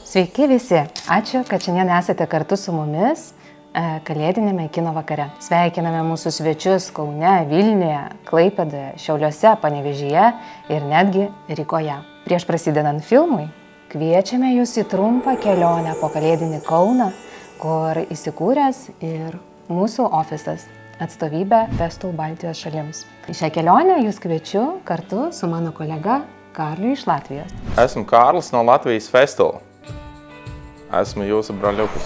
Sveiki visi! Ačiū, kad šiandien esate kartu su mumis kalėdinėme kino vakare. Sveikiname mūsų svečius Kaune, Vilniuje, Klaipėdoje, Šiauliuose, Panevėžyje ir netgi Rygoje. Prieš prasidedant filmui, kviečiame jūs į trumpą kelionę po kalėdinį Kauną, kur įsikūręs ir mūsų ofisas, atstovybė Festool Baltijos šalims. Į šią kelionę jūs kviečiu kartu su mano kolega Karliu iš Latvijos. Esmu Kārlis no Latvijas Festool. Esmu jūsu broliukus.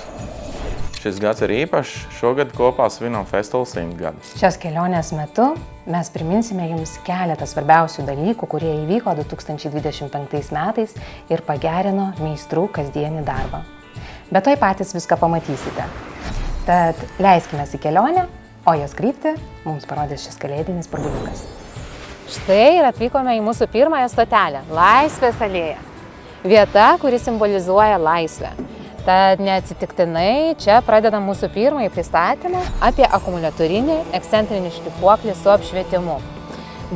Šis gads ir īpašs, šogad kopā svinam Festool 100 gadu. Šios kelionės metu mes priminsime jums keletą svarbiausių dalykų, kurie įvyko 2025 metais ir pagerino meistrų kasdienį darbą. Bet toj patys viską pamatysite. Tad leiskime į kelionę, o jos kryptį mums parodys šis kalėdinis burbuliukas. Štai ir atvykome į mūsų pirmąją stotelę – Laisvės alėja. Vieta, kuri simbolizuoja laisvę. Tad neatsitiktinai čia pradedam mūsų pirmąjį pristatymą apie akumuliatorinį ekscentrinį šlifuoklį su apšvietimu.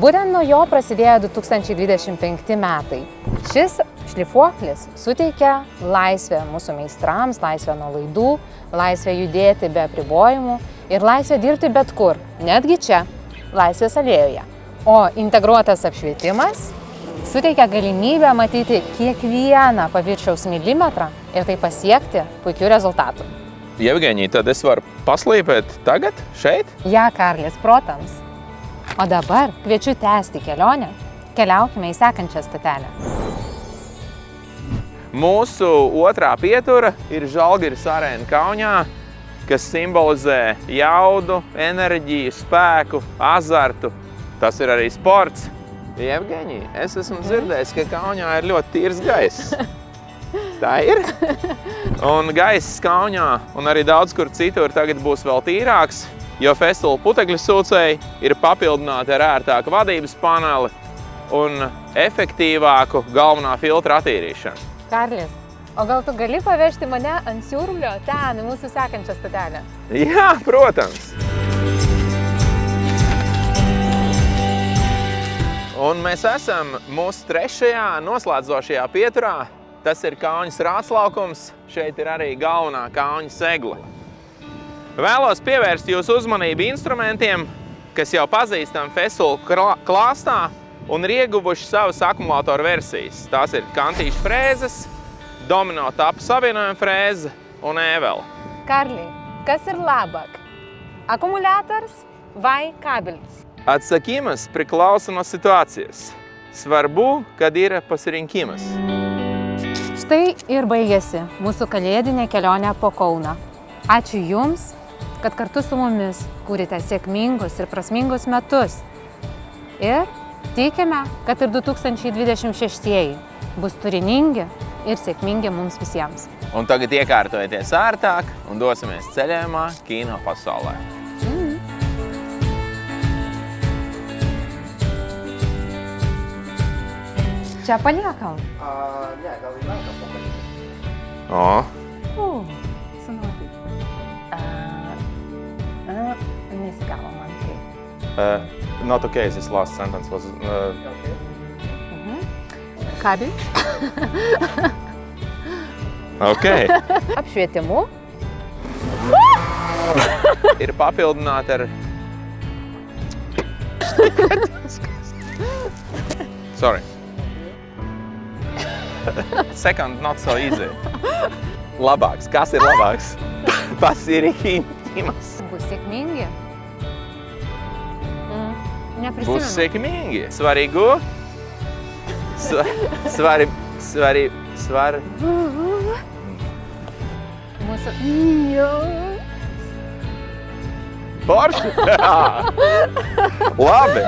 Būtent nuo jo prasidėjo 2025 metai. Šis šlifuoklis suteikia laisvę mūsų meistrams, laisvę nuo laidų, laisvę judėti be apribojimų ir laisvę dirbti bet kur, netgi čia, Laisvės alėjoje. O integruotas apšvietimas suteikia galimybę matyti kiekvieną paviršiaus milimetrą ir tai pasiekti puikių rezultatų. Jevgenija, tad es varu paslīpēt tagad, šeit? Ja, Karlis, protams. O dabar kviečiu tęsti kelionę. Keliaukime į sekančią stotelę. Mūsu otrā pietura ir Žalgiris arēna Kaunijā, kas simbolizē jaudu, enerģiju, spēku, azartu. Tas ir arī sports. Jevgenija, es esmu dzirdējis, ka Kaunijā ir ļoti tīrs gaiss. Tā ir? Un gaiss Kaunijā un arī daudz kur citur tagad būs vēl tīrāks, jo Festool putekļu sūcēji ir papildināti ar ērtāku vadības paneli un efektīvāku galvenā filtra attīrīšanu. Karlis, o gal tu gali pavežti mane ant siūrulio ten į mūsų sekančią stotelę? Jā, protams! Un mēs esam mūsu trešajā noslēdzošajā pieturā. Tas ir Kauņas rātslaukums. Šeit ir arī galvenā Kauņa segla. Vēlos pievērst jūsu uzmanību instrumentiem, kas jau pazīstam Festool klāstā un ir ieguvuši savas akumulātoru versijas. Tās ir kantīšu frēzes, domino tapu savienojuma frēze un ēvela. Karli, kas ir labāk? Akumuliators vai kabelis? Atsakymas priklauso nuo situācijas. Svarbu, kad yra pasirinkimas. Štai ir baigėsi mūsų kalėdinė kelionė po Kauną. Ačiū Jums, kad kartu su mumis kūrite sėkmingus ir prasmingus metus. Ir tikime, kad ir 2026 bus turiningi ir sėkmingi mums visiems. Un tagad iekārtojieties ārtāk un dosimies ceļojumā kino pasaulē. Čia paliekam? Ne, gal į ranką pakalbėti. O. Sunuotai. Nesigavo man tai. Not okay, this last sentence was... Kabelis? Okay. Apšvietimu. Ir papildināti ar... Sorry. Second, not so easy. Labāks. Kas ir labāks? Pasirinkīmas. Bus sėkmingi? Neprisimenu. Būs sėkmingi. Svarīgu. Svari. Mūsų... Porši? Labi.